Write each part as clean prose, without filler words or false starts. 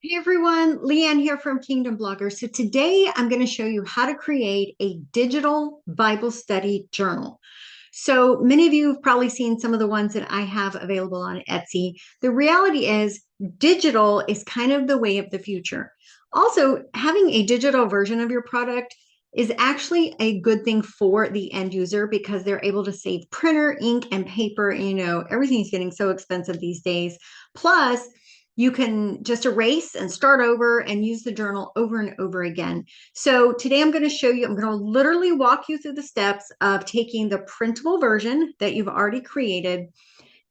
Hey everyone, Leanne here from Kingdom Blogger. So today I'm going to show you how to create a digital Bible study journal. So many of you have probably seen some of the ones that I have available on Etsy. The reality is digital is kind of the way of the future. Also, having a digital version of your product is actually a good thing for the end user because they're able to save printer, ink, and paper. Everything's getting so expensive these days. Plus, you can just erase and start over and use the journal over and over again. So today I'm going to show you, I'm going to literally walk you through the steps of taking the printable version that you've already created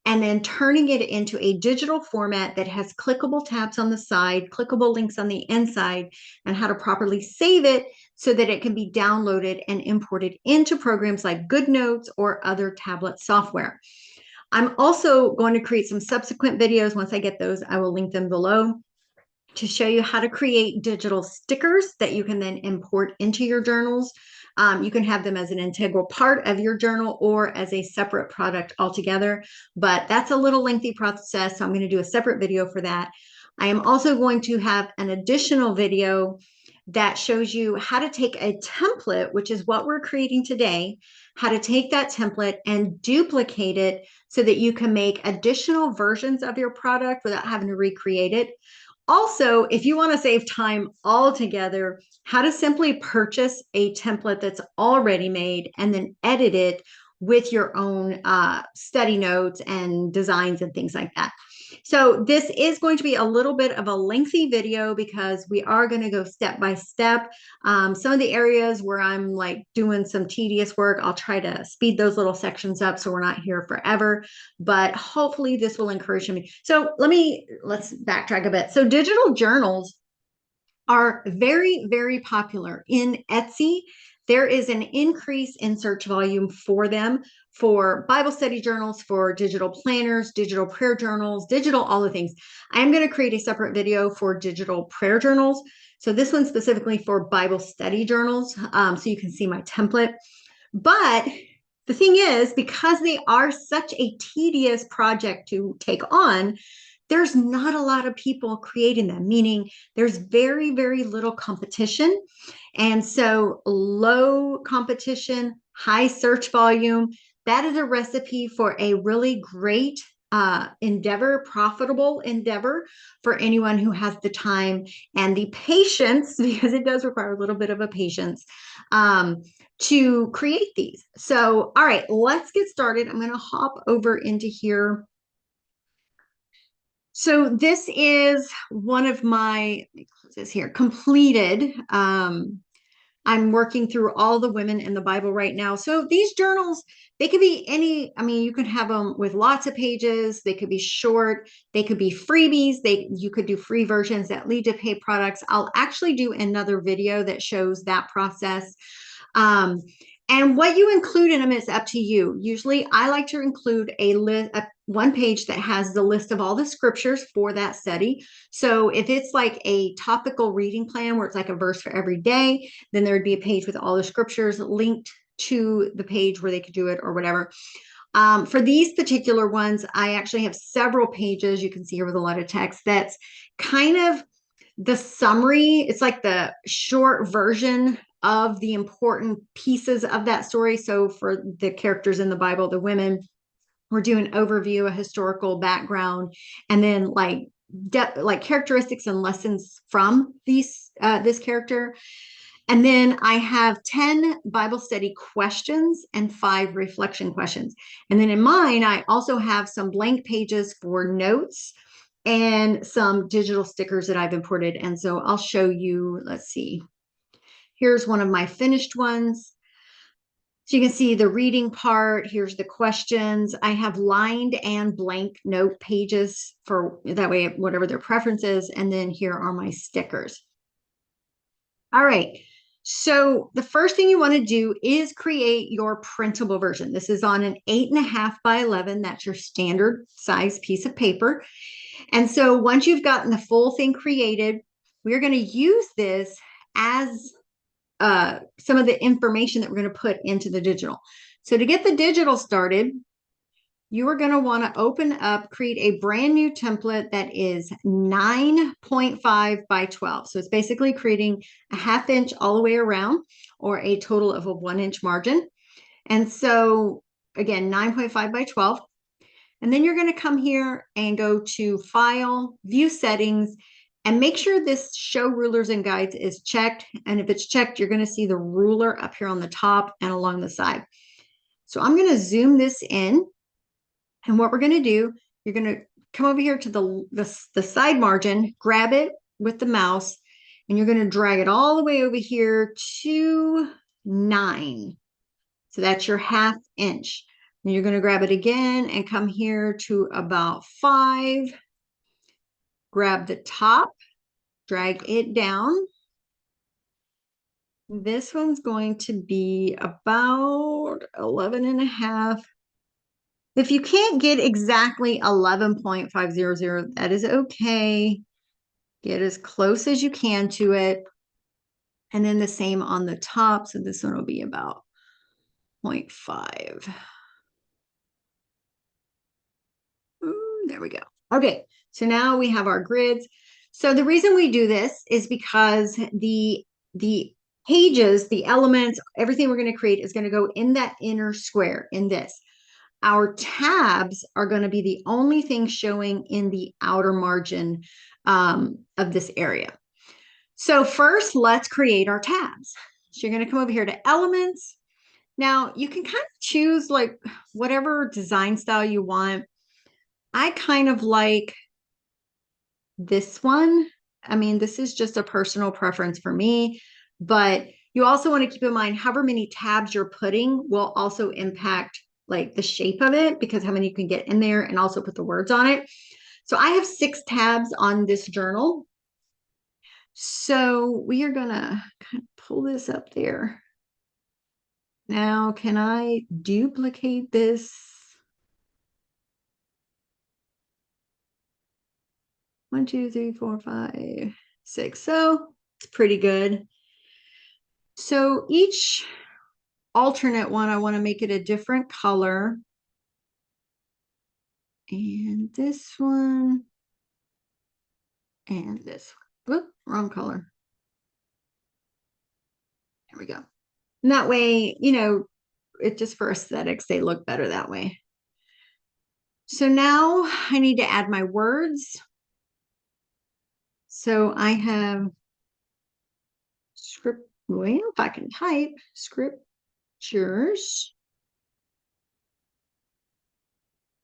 and then turning it into a digital format that has clickable tabs on the side, clickable links on the inside, and how to properly save it so that it can be downloaded and imported into programs like Goodnotes or other tablet software. I'm also going to create some subsequent videos. Once I get those, I will link them below to show you how to create digital stickers that you can then import into your journals. You can have them as an integral part of your journal or as a separate product altogether, but that's a little lengthy process. So I'm going to do a separate video for that. I am also going to have an additional video that shows you how to take a template, which is what we're creating today, how to take that template and duplicate it so that you can make additional versions of your product without having to recreate it. Also, if you want to save time altogether, how to simply purchase a template that's already made and then edit it with your own study notes and designs and things like that. So this is going to be a little bit of a lengthy video because we are going to go step by step. Some of the areas where I'm like doing some tedious work, I'll try to speed those little sections up so we're not here forever, but hopefully this will encourage me. So let's backtrack a bit. So digital journals are very, very popular in Etsy. There is an increase in search volume for them, for Bible study journals, for digital planners, digital prayer journals, digital, all the things. I'm going to create a separate video for digital prayer journals. So this one's specifically for Bible study journals. So you can see my template. But the thing is, because they are such a tedious project to take on, there's not a lot of people creating them, meaning there's very, very little competition. And so low competition, high search volume, that is a recipe for a really great endeavor, profitable endeavor for anyone who has the time and the patience, because it does require a little bit of a patience to create these. So, all right, let's get started. I'm going to hop over into here. So this is one of my, let me close this here, completed. I'm working through all the women in the Bible right now. So these journals, they could be any, I mean, you could have them with lots of pages. They could be short. They could be freebies. You could do free versions that lead to paid products. I'll actually do another video that shows that process. And what you include in them is up to you. Usually I like to include a list, one page that has the list of all the scriptures for that study. So if it's like a topical reading plan where it's like a verse for every day, then there would be a page with all the scriptures linked to the page where they could do it or whatever. For these particular ones, I actually have several pages you can see here with a lot of text that's kind of the summary. It's like the short version of the important pieces of that story. So for the characters in the Bible, the women, we're doing overview, a historical background, and then like characteristics and lessons from this character. And then I have 10 Bible study questions and 5 reflection questions. And then in mine, I also have some blank pages for notes and some digital stickers that I've imported. And so I'll show you, let's see. Here's one of my finished ones. So you can see the reading part. Here's the questions. I have lined and blank note pages for that way, whatever their preference is. And then here are my stickers. All right. So the first thing you want to do is create your printable version. This is on an 8.5 by 11. That's your standard size piece of paper. And so once you've gotten the full thing created, we're going to use this as some of the information that we're going to put into the digital. So to get the digital started, you are going to want to open up, create a brand new template that is 9.5 by 12. So it's basically creating a ½ inch all the way around, or a total of a 1 inch margin. And so again, 9.5 by 12. And then you're going to come here and go to File, View Settings, and make sure this Show Rulers and Guides is checked. And if it's checked, you're going to see the ruler up here on the top and along the side. So I'm going to zoom this in. And what we're going to do, you're going to come over here to the side margin, grab it with the mouse, and you're going to drag it all the way over here to 9. So that's your ½ inch. And you're going to grab it again and come here to about 5. Grab the top, drag it down. This one's going to be about 11.5. If you can't get exactly 11.500, that is okay. Get as close as you can to it. And then the same on the top. So this one will be about 0.5. There we go. Okay, so now we have our grids. So the reason we do this is because the pages, the elements, everything we're going to create is going to go in that inner square in this. Our tabs are going to be the only thing showing in the outer margin of this area. So first, let's create our tabs. So you're going to come over here to Elements. Now you can kind of choose like whatever design style you want. I kind of like this one. I mean, this is just a personal preference for me, but you also want to keep in mind however many tabs you're putting will also impact like the shape of it, because how many you can get in there and also put the words on it. So I have 6 tabs on this journal. So we are gonna kind of pull this up there. Now, can I duplicate this? 1, 2, 3, 4, 5, 6. So it's pretty good. So each alternate one, I want to make it a different color. And this one. And this one. Whoop, wrong color. There we go. And that way, you know, it just for aesthetics, they look better that way. So now I need to add my words. So I have script, well, if I can type scriptures.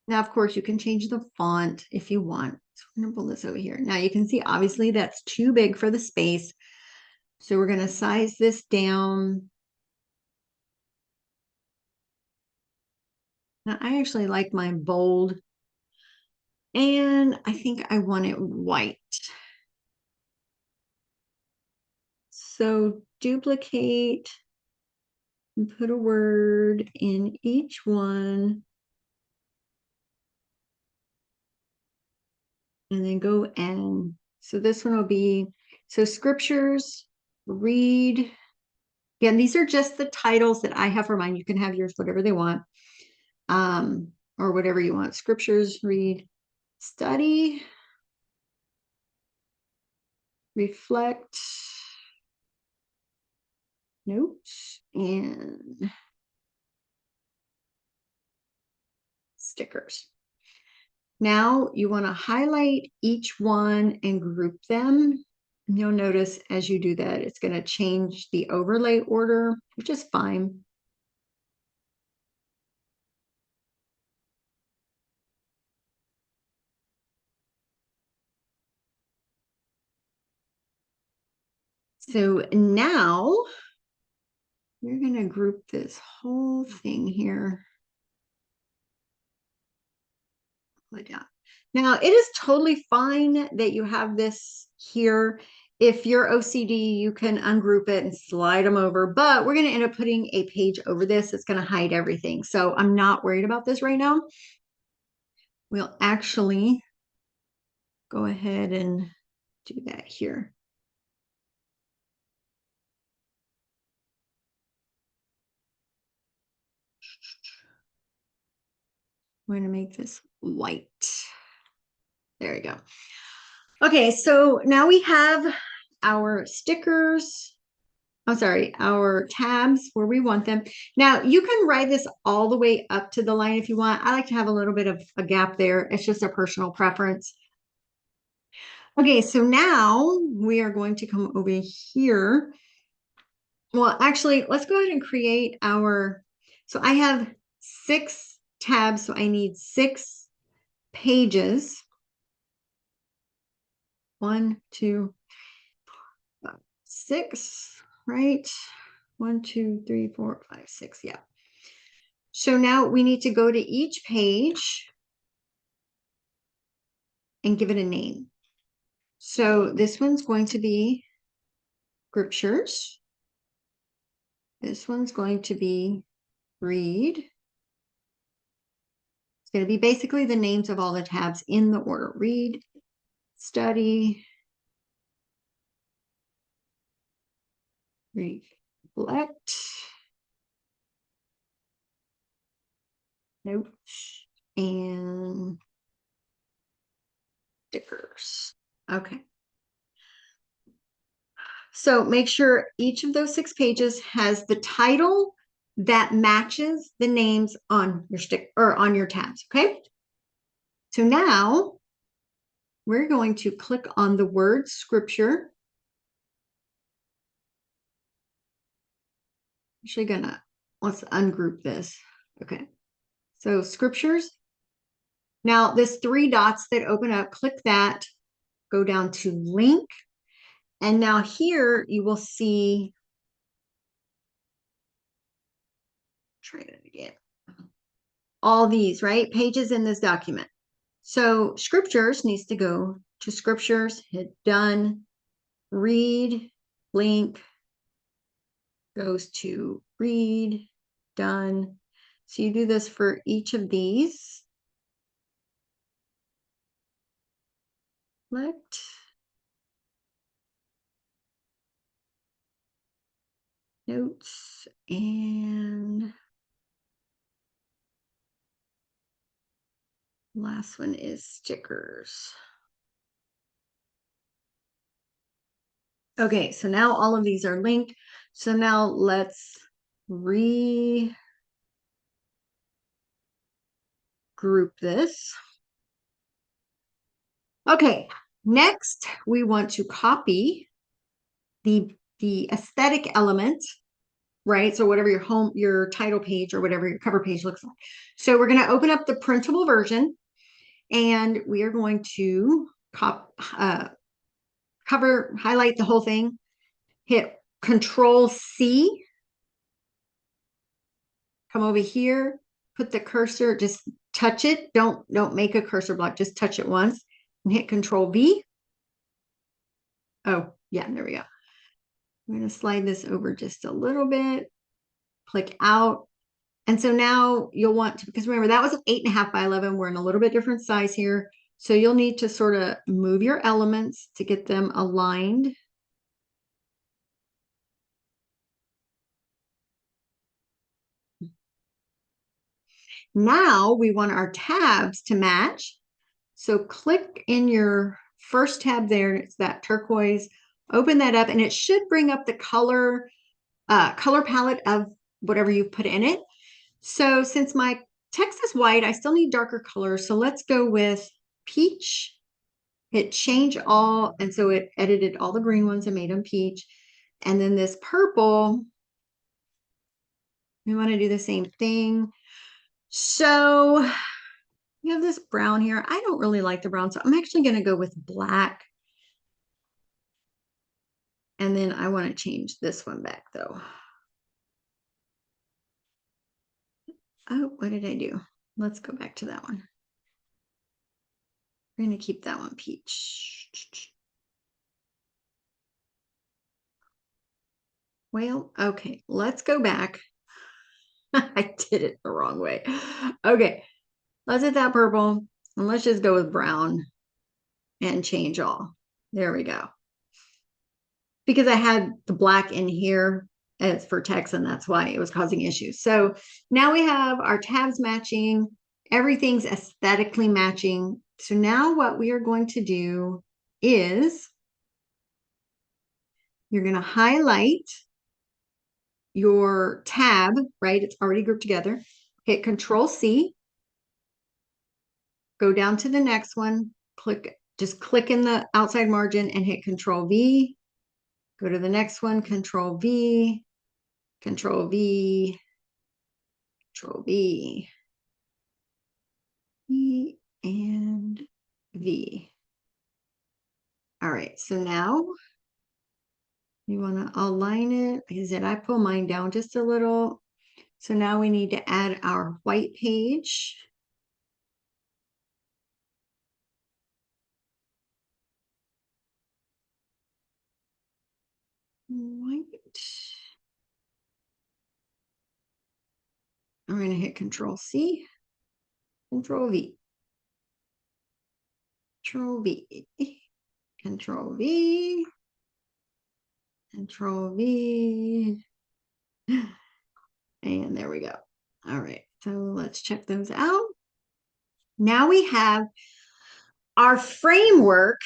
Now, of course, you can change the font if you want. So I'm going to pull this over here. Now you can see, obviously, that's too big for the space. So we're going to size this down. Now, I actually like mine bold. And I think I want it white. So duplicate and put a word in each one. And then go and, so this one will be, so scriptures, read. Again, these are just the titles that I have for mine. You can have yours, whatever they want, or whatever you want. Scriptures, read, study, reflect, notes, and stickers. Now you want to highlight each one and group them. And you'll notice as you do that, it's going to change the overlay order, which is fine. So now we're going to group this whole thing here. Down. Now, it is totally fine that you have this here. If you're OCD, you can ungroup it and slide them over, but we're going to end up putting a page over this. It's going to hide everything. So I'm not worried about this right now. We'll actually go ahead and do that here. I'm going to make this white. There we go. Okay, so now we have our stickers. I'm sorry, our tabs where we want them. Now you can write this all the way up to the line if you want. I like to have a little bit of a gap there. It's just a personal preference. Okay, so now we are going to come over here. Well, actually, let's go ahead and create our, so I have 6 tabs, so I need 6 pages. 1, 2, 5, 6, right? 1, 2, 3, 4, 5, 6. Yeah. So now we need to go to each page and give it a name. So this one's going to be scriptures. This one's going to be read. It's going to be basically the names of all the tabs in the order. Read, study, reflect, notes, and stickers. Okay. So make sure each of those 6 pages has the title that matches the names on your stick or on your tabs. Okay. So now we're going to click on the word scripture. Actually let's ungroup this. Okay. So scriptures. Now this 3 dots that open up, click that, go down to link. And now here you will see, try it again. All these, right? Pages in this document. So scriptures needs to go to scriptures, hit done, read, link, goes to read, done. So you do this for each of these. Select. Notes and last one is stickers. Okay, so now all of these are linked. So now let's regroup this. Okay, next we want to copy the aesthetic element, right? So whatever your title page or whatever your cover page looks like. So we're going to open up the printable version and we are going to highlight the whole thing, hit Control C, come over here, put the cursor, just touch it. Don't make a cursor block, just touch it once and hit Control V. Oh, yeah, there we go. I'm going to slide this over just a little bit, click out. And so now you'll want to, because remember that was an 8.5 by 11. We're in a little bit different size here. So you'll need to sort of move your elements to get them aligned. Now we want our tabs to match. So click in your first tab there. It's that turquoise. Open that up and it should bring up the color palette of whatever you put in it. So since my text is white, I still need darker colors. So let's go with peach. Hit change all. And so it edited all the green ones and made them peach. And then this purple, we want to do the same thing. So you have this brown here. I don't really like the brown, so I'm actually going to go with black. And then I want to change this one back though. Oh, what did I do? Let's go back to that one. We're going to keep that one peach. Well, okay, let's go back. I did it the wrong way. Okay, let's hit that purple and let's just go with brown and change all. There we go. Because I had the black in here as for text and that's why it was causing issues. So now we have our tabs matching Everything's aesthetically matching. So now what we are going to do is you're going to highlight your tab, right? It's already grouped together. Hit Control C, go down to the next one, just click in the outside margin and hit Control V. Go to the next one, Control V, Control V, Control V, V, and V. All right, so now you want to align it. Like I said, I pull mine down just a little. So now we need to add our white page. White. I'm going to hit Control C, Control V, Control V, Control V, Control V. And there we go. All right, so let's check those out. Now we have our framework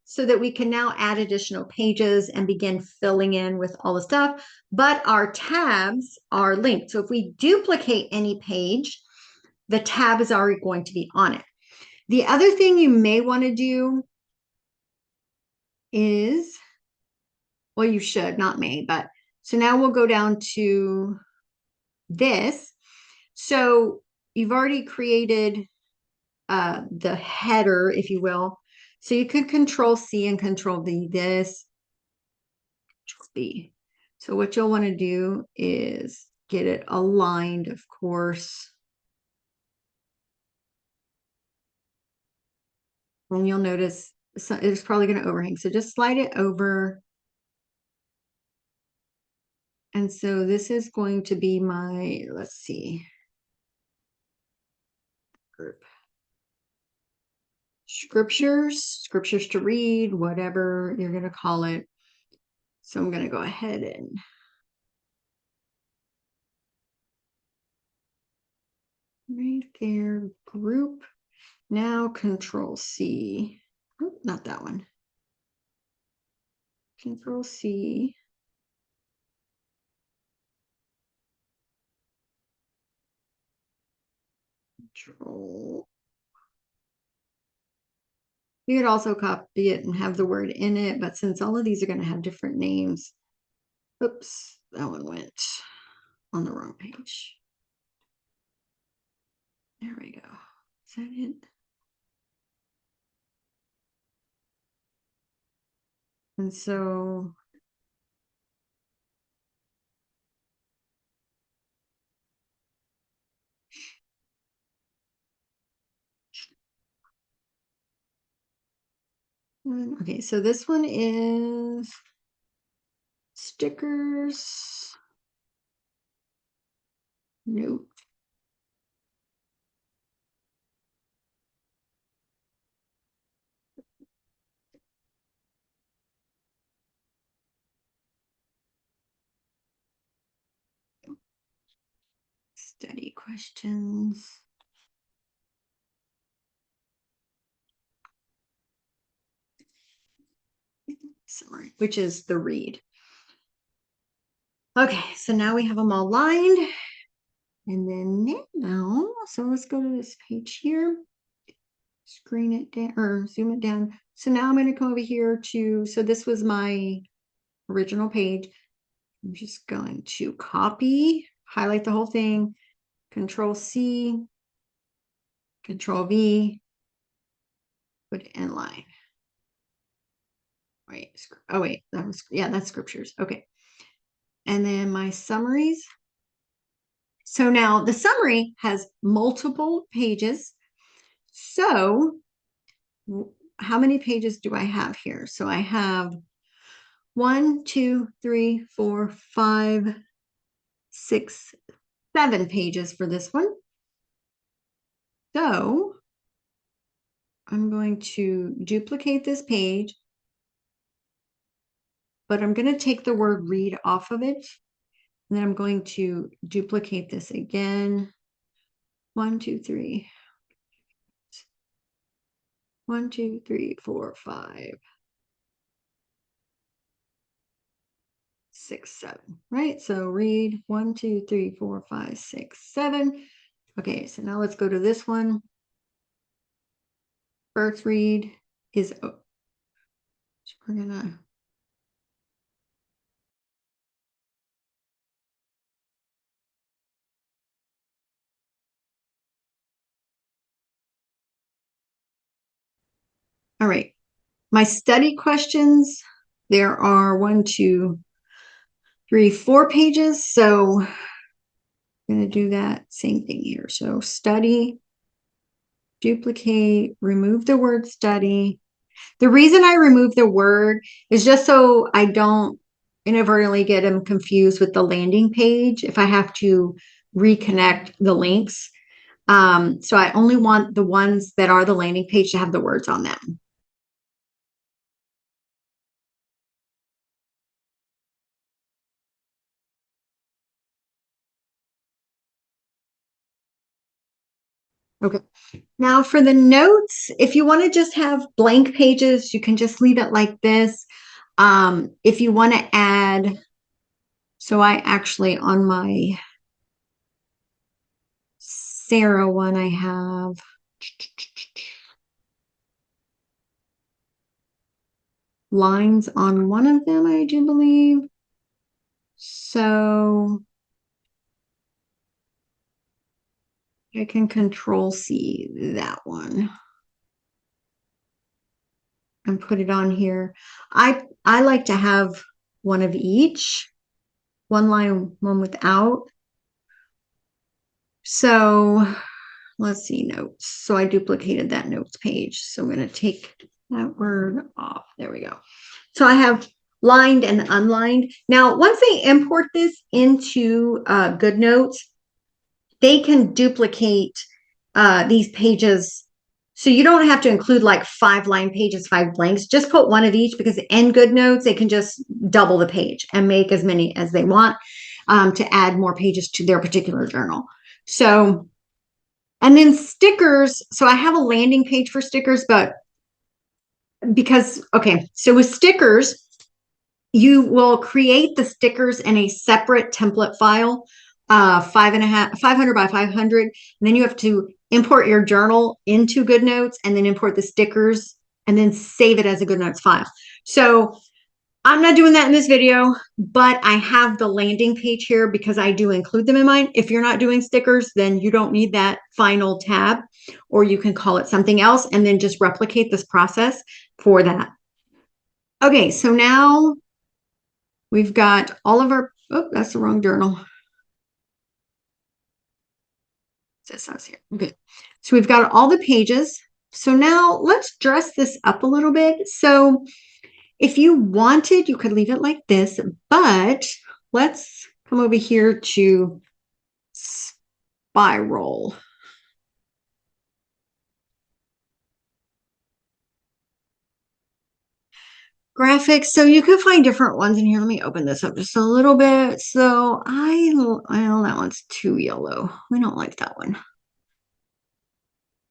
so that we can now add additional pages and begin filling in with all the stuff. But our tabs are linked. So if we duplicate any page, the tab is already going to be on it. The other thing you may want to do is, well, you should, not may, but so now we'll go down to this. So you've already created the header, if you will. So you could Control C and Control V this, Control V. So what you'll want to do is get it aligned, of course. And you'll notice it's probably going to overhang. So just slide it over. And so this is going to be my, let's see, group. Scriptures to read, whatever you're going to call it. So I'm going to go ahead and right there, group. Now Control C. Oh, not that one. Control C. Control. You could also copy it and have the word in it, but since all of these are going to have different names, oops, that one went on the wrong page. There we go. Is that it? And so okay, so this one is stickers. Nope. Study questions. Summary, which is the read. Okay, so now we have them all lined. And then now, so let's go to this page here. Screen it down or zoom it down. So now I'm going to come over here to, so this was my original page. I'm just going to copy, highlight the whole thing, Control C, Control V, put it in line. Wait, oh wait, that was, yeah, that's scriptures. Okay. And then my summaries. So now the summary has multiple pages. So how many pages do I have here? So I have 1, 2, 3, 4, 5, 6, 7 pages for this one. So I'm going to duplicate this page, but I'm going to take the word read off of it. And then I'm going to duplicate this again. 1, 2, 3, 1, 2, 3, 4, 5, 6, 7, right? So read 1, 2, 3, 4, 5, 6, 7. Okay, so now let's go to this one. First read is, so we're gonna, all right. My study questions, there are 1, 2, 3, 4 pages. So I'm gonna do that same thing here. So study, duplicate, remove the word study. The reason I remove the word is just so I don't inadvertently get them confused with the landing page if I have to reconnect the links. So I only want the ones that are the landing page to have the words on them. Okay. Now for the notes, if you want to just have blank pages, you can just leave it like this. If you want to add, so I actually on my Sarah one, I have lines on one of them, I do believe. So I can control C that one and put it on here. I like to have one of each, one line, one without. So let's see, notes. So I duplicated that notes page. So I'm going to take that word off. There we go. So I have lined and unlined. Now, once they import this into Goodnotes, they can duplicate these pages. So you don't have to include like 5 line pages, 5 blanks. Just put one of each, because in Goodnotes, they can just double the page and make as many as they want to add more pages to their particular journal. So, and then stickers. So I have a landing page for stickers, but because, okay, so with stickers, you will create the stickers in a separate template file, 500 by 500. And then you have to import your journal into Goodnotes and then import the stickers and then save it as a Goodnotes file. So I'm not doing that in this video, but I have the landing page here because I do include them in mine. If you're not doing stickers, then you don't need that final tab, or you can call it something else and then just replicate this process for that. Okay, so now we've got all of our, oh, that's the wrong journal. This says here. Okay, so we've got all the pages. So now let's dress this up a little bit. So if you wanted, you could leave it like this, but let's come over here to spiral. Graphics. So you can find different ones in here. Let me open this up just a little bit. So well, that one's too yellow. We don't like that one.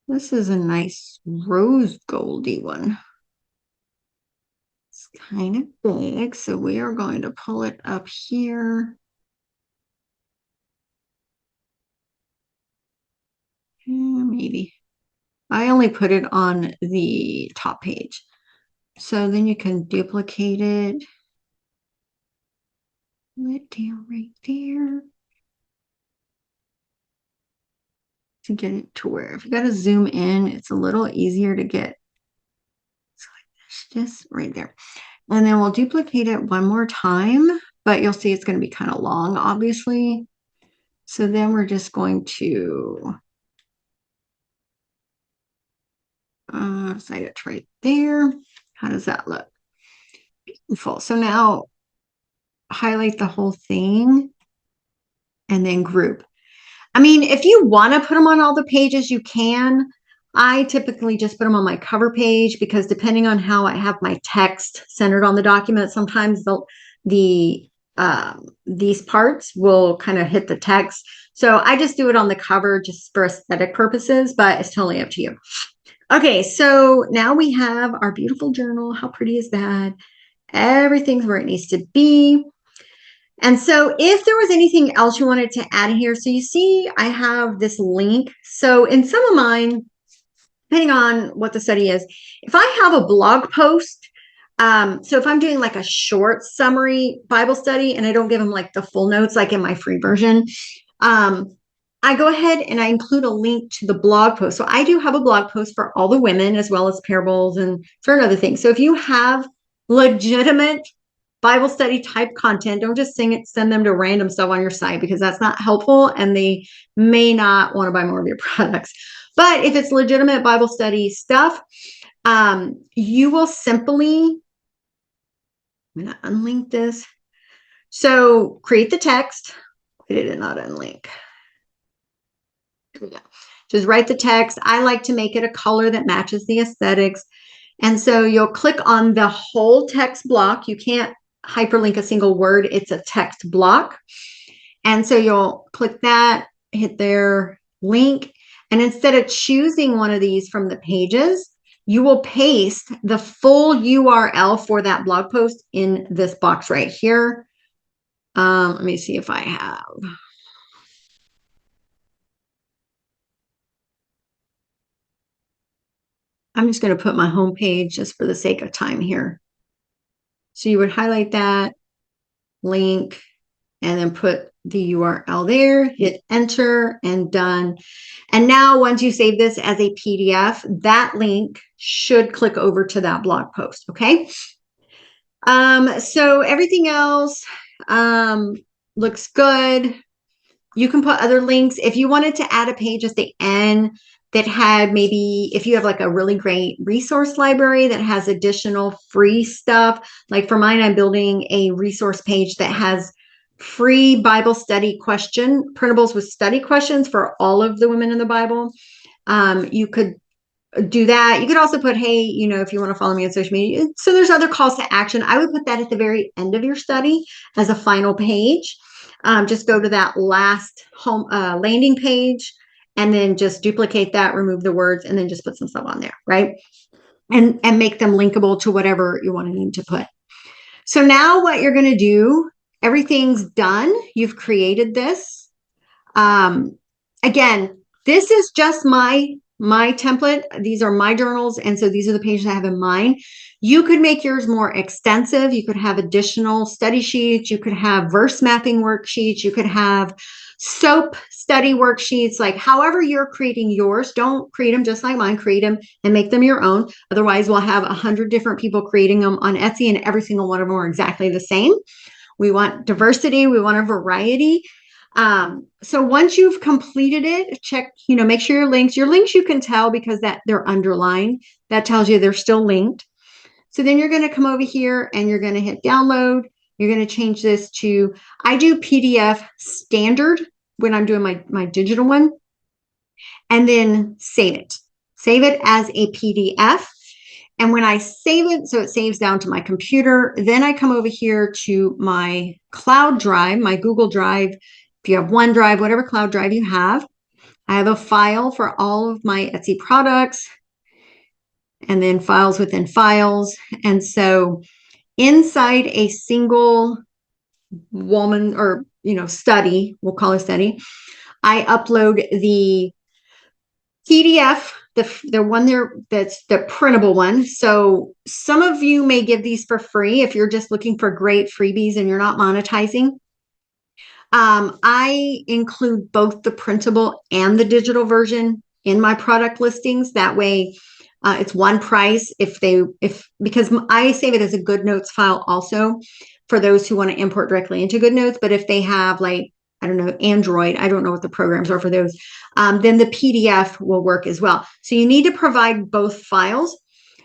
This is a nice rose goldy one. It's kind of big, so we are going to pull it up here. Maybe. I only put it on the top page. So then you can duplicate it. Put it down right there. To get it to where, if you got to zoom in, it's a little easier to get. So like this, just right there. And then we'll duplicate it one more time, but you'll see it's going to be kind of long, obviously. So then we're just going to cite it right there. How does that look? Beautiful. So now highlight the whole thing and then group. I mean, if you want to put them on all the pages, you can. I typically just put them on my cover page because depending on how I have my text centered on the document, sometimes these parts will kind of hit the text. So I just do it on the cover just for aesthetic purposes, but it's totally up to you. Okay, so now we have our beautiful journal. How pretty is that? Everything's where it needs to be. And so if there was anything else you wanted to add here, so you see I have this link. So in some of mine, depending on what the study is, if I have a blog post, so if I'm doing like a short summary Bible study and I don't give them like the full notes, like in my free version, I go ahead and I include a link to the blog post. So I do have a blog post for all the women as well as parables and certain other things. So if you have legitimate Bible study type content, don't just send them to random stuff on your site because that's not helpful and they may not want to buy more of your products. But if it's legitimate Bible study stuff, you will simply, I'm going to unlink this. So create the text. Why did it not unlink? Here we go. Just write the text. I like to make it a color that matches the aesthetics. And so you'll click on the whole text block. You can't hyperlink a single word. It's a text block. And so you'll click that, hit their link. And instead of choosing one of these from the pages, you will paste the full URL for that blog post in this box right here. Let me see if I have. I'm just going to put my home page just for the sake of time here. So you would highlight that link and then put the URL there, hit enter and done. And now once you save this as a PDF, that link should click over to that blog post, okay? So everything else looks good. You can put other links. If you wanted to add a page at the end that had maybe, if you have like a really great resource library that has additional free stuff, like for mine, I'm building a resource page that has free Bible study printables with study questions for all of the women in the Bible. You could do that. You could also put, hey, if you want to follow me on social media. So there's other calls to action. I would put that at the very end of your study as a final page. Just go to that last home landing page and then just duplicate that, remove the words, and then just put some stuff on there, right? And make them linkable to whatever you want them to put. So now what you're going to do, everything's done. You've created this. Again, this is just my template. These are my journals. And so these are the pages I have in mind. You could make yours more extensive. You could have additional study sheets. You could have verse mapping worksheets. You could have SOAP study worksheets, like however you're creating yours. Don't create them just like mine. Create them and make them your own. Otherwise, we'll have 100 different people creating them on Etsy and every single one of them are exactly the same. We want diversity. We want a variety. So once you've completed it, check, make sure your links you can tell because that they're underlined. That tells you they're still linked. So then you're going to come over here and you're going to hit download. You're going to change this to, I do PDF standard when I'm doing my digital one, and then save it. Save it as a PDF. And when I save it, so it saves down to my computer, then I come over here to my cloud drive, my Google Drive. If you have OneDrive, whatever cloud drive you have, I have a file for all of my Etsy products and then files within files. And so inside a single woman or, study, we'll call it study, I upload the PDF, the one there that's the printable one. So some of you may give these for free if you're just looking for great freebies and you're not monetizing. I include both the printable and the digital version in my product listings. That way, it's one price because I save it as a Goodnotes file also for those who want to import directly into Goodnotes. But if they have I don't know, Android, I don't know what the programs are for those, then the PDF will work as well. So you need to provide both files.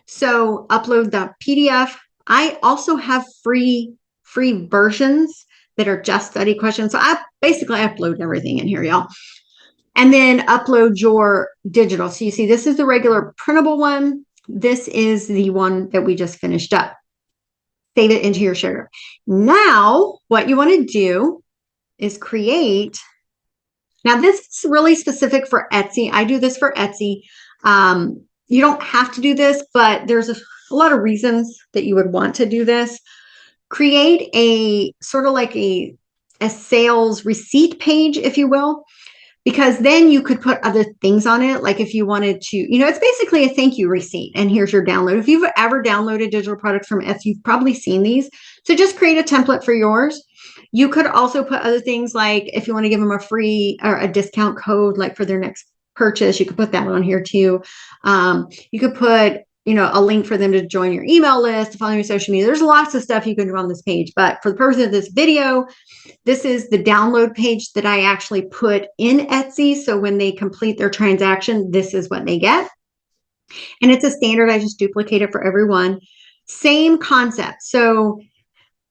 So upload the PDF. I also have free versions that are just study questions. So I basically upload everything in here, y'all. And then upload your digital. So you see, this is the regular printable one. This is the one that we just finished up. Save it into your share. Now, what you want to do is create. Now, this is really specific for Etsy. I do this for Etsy. you don't have to do this, but there's a lot of reasons that you would want to do this. Create a sort of like a sales receipt page, if you will, because then you could put other things on it. Like if you wanted to, it's basically a thank you receipt. And here's your download. If you've ever downloaded digital products from Etsy, you've probably seen these. So just create a template for yours. You could also put other things like if you want to give them a free or a discount code, like for their next purchase, you could put that on here too. You could put, a link for them to join your email list, to follow your social media. There's lots of stuff you can do on this page, but for the purpose of this video, this is the download page that I actually put in Etsy. So when they complete their transaction, this is what they get. And it's a standard. I just duplicate it for everyone. Same concept. So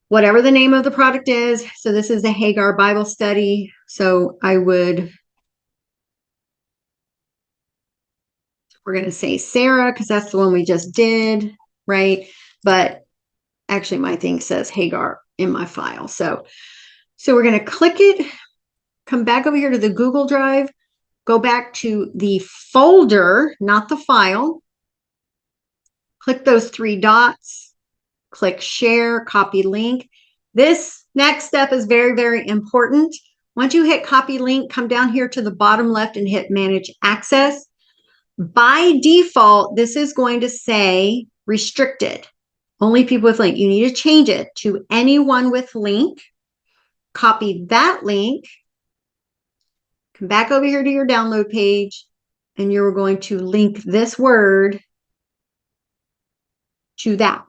whatever the name of the product is. So this is the Hagar Bible Study. So we're going to say Sarah because that's the one we just did, right? But actually my thing says Hagar in my file. So we're going to click it, come back over here to the Google Drive, go back to the folder, not the file. Click those three dots, click share, copy link. This next step is very, very important. Once you hit copy link, come down here to the bottom left and hit manage access. By default, this is going to say restricted. Only people with link. You need to change it to anyone with link. Copy that link. Come back over here to your download page, and you're going to link this word to that.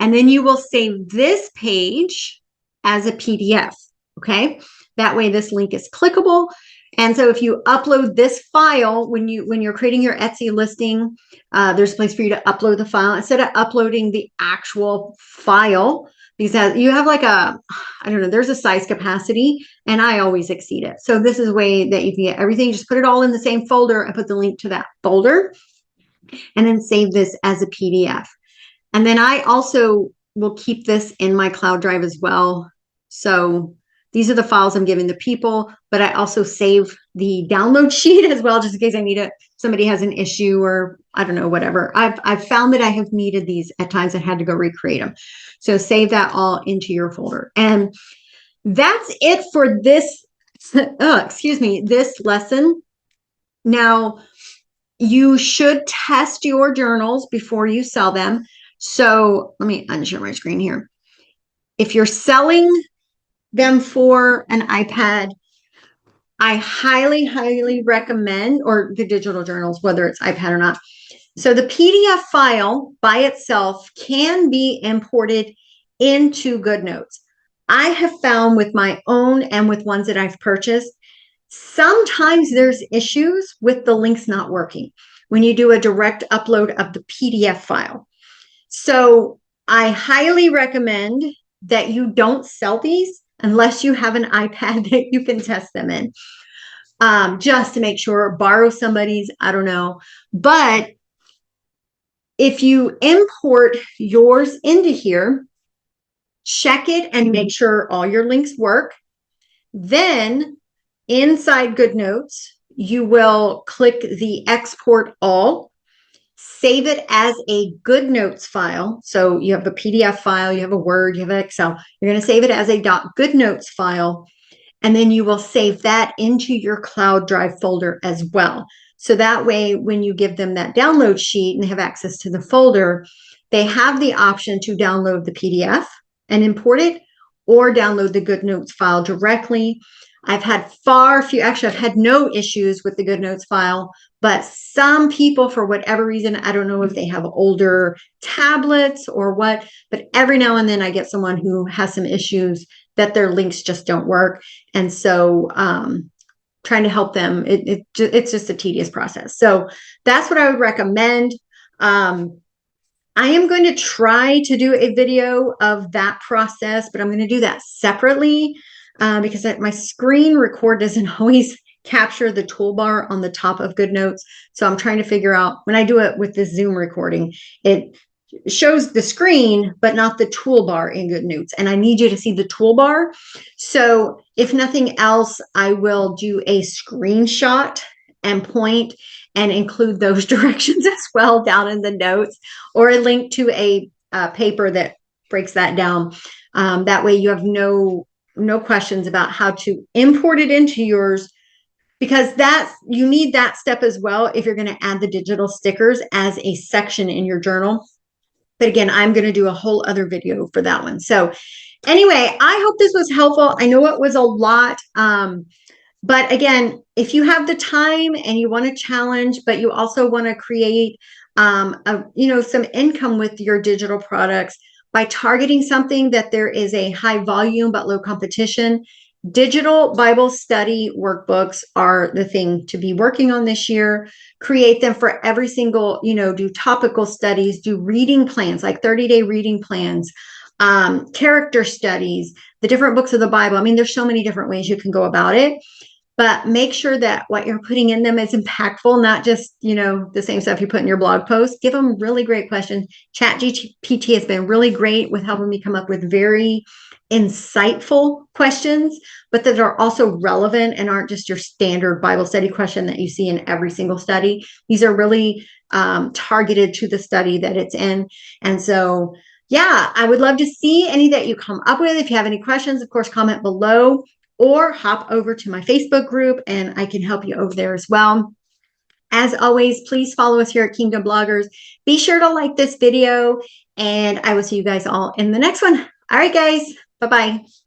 And then you will save this page as a PDF, okay? That way this link is clickable. And so if you upload this file, when you're creating your Etsy listing, there's a place for you to upload the file instead of uploading the actual file, because you have like there's a size capacity and I always exceed it. So this is a way that you can get everything. Just put it all in the same folder and put the link to that folder and then save this as a PDF. And then I also will keep this in my cloud drive as well. So these are the files I'm giving the people, but I also save the download sheet as well, just in case I need it. Somebody has an issue or I don't know, whatever. I've found that I have needed these at times. I had to go recreate them. So save that all into your folder. And that's it for this, this lesson. Now, you should test your journals before you sell them. So let me unshare my screen here. If you're selling them for an iPad, I highly, highly recommend, or the digital journals, whether it's iPad or not. So the PDF file by itself can be imported into Goodnotes. I have found with my own and with ones that I've purchased, sometimes there's issues with the links not working when you do a direct upload of the PDF file. So I highly recommend that you don't sell these unless you have an iPad that you can test them in, just to make sure. Borrow somebody's, I don't know. But if you import yours into here, check it and make sure all your links work. Then inside Goodnotes, you will click the export all. Save it as a Goodnotes file. So you have a PDF file, you have a Word, you have an Excel. You're going to save it as a .goodnotes file, and then you will save that into your cloud drive folder as well. So that way, when you give them that download sheet and they have access to the folder, they have the option to download the PDF and import it, or download the Goodnotes file directly. I've had I've had no issues with the Goodnotes file, but some people, for whatever reason, I don't know if they have older tablets or what, but every now and then I get someone who has some issues that their links just don't work. And so trying to help them, it's just a tedious process. So that's what I would recommend. I am going to try to do a video of that process, but I'm going to do that separately because my screen record doesn't always capture the toolbar on the top of Goodnotes. So I'm trying to figure out, when I do it with this Zoom recording, it shows the screen, but not the toolbar in Goodnotes. And I need you to see the toolbar. So if nothing else, I will do a screenshot and point, and include those directions as well down in the notes, or a link to a paper that breaks that down. That way you have no questions about how to import it into yours, because you need that step as well if you're going to add the digital stickers as a section in your journal. But again, I'm going to do a whole other video for that one. So anyway, I hope this was helpful. I know it was a lot. But again, if you have the time and you want to challenge, but you also want to create some income with your digital products by targeting something that there is a high volume but low competition, digital Bible study workbooks are the thing to be working on this year. Create them for every single, do topical studies, do reading plans, like 30-day reading plans, character studies, the different books of the Bible. I mean, there's so many different ways you can go about it. But make sure that what you're putting in them is impactful, not just, the same stuff you put in your blog post. Give them really great questions. ChatGPT has been really great with helping me come up with very insightful questions, but that are also relevant and aren't just your standard Bible study question that you see in every single study. These are really targeted to the study that it's in. And so, yeah, I would love to see any that you come up with. If you have any questions, of course, comment below, or hop over to my Facebook group and I can help you over there as well. As always, please follow us here at Kingdom Bloggers. Be sure to like this video, and I will see you guys all in the next one. All right, guys. Bye-bye.